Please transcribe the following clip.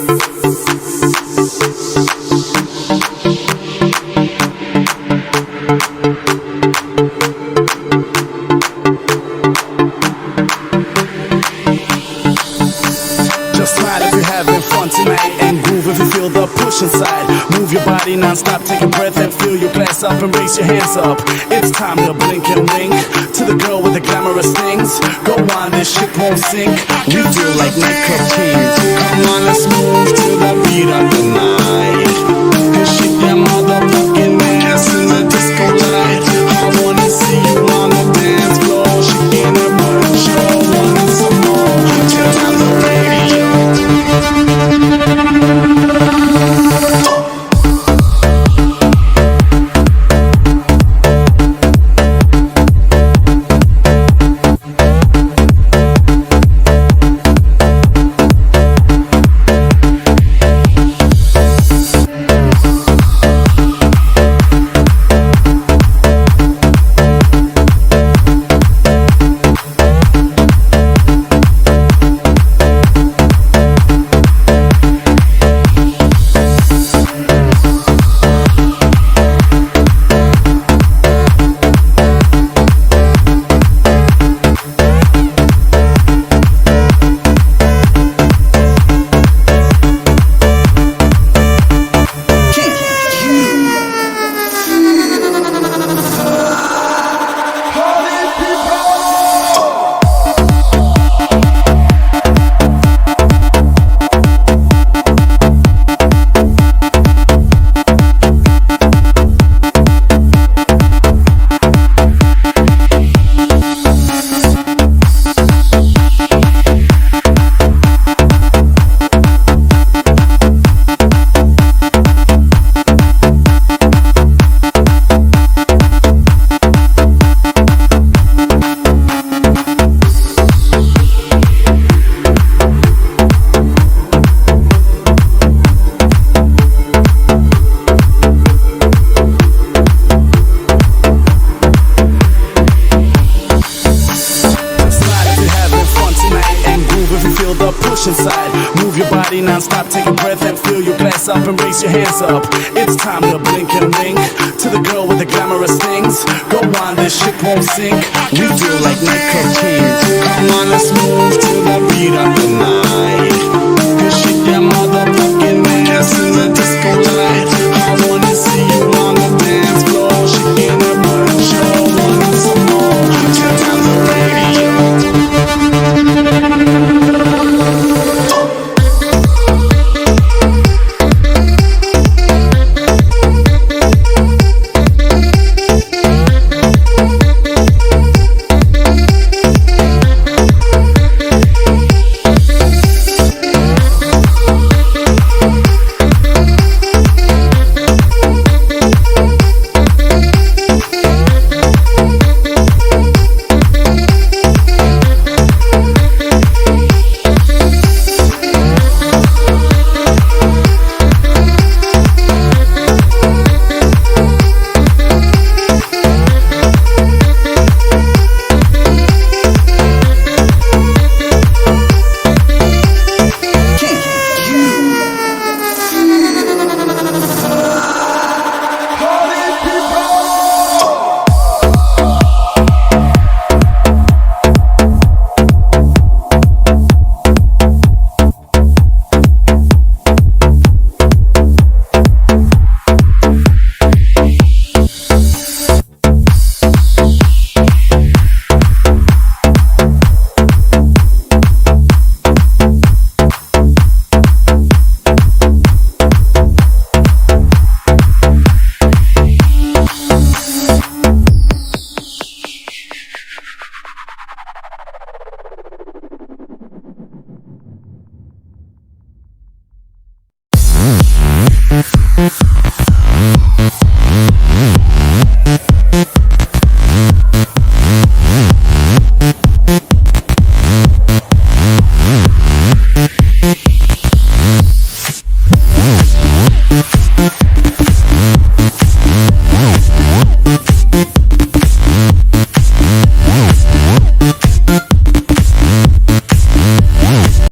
Just smile if you're having fun tonight, and groove if you feel the push inside. Move your body non-stop, take a breath and fill your glass up and raise your hands up. It's time to blink and wink to the girl with the glamorous things. Go on, this ship won't sink. We feel like nightclub kings. Come on, let's move to the beat of the night and shake that motherfucking ass in the disco light. I wanna see you on the dance floor, shaking that butt, show wanting some more. Turn on the radio. Inside. Move your body non-stop, take a breath and fill your glass up and raise your hands up. It's time to blink and wink to the girl with the glamorous things. Go on, this ship won't sink. We feel like nightclub kings. Come on, let's move to the beat of the night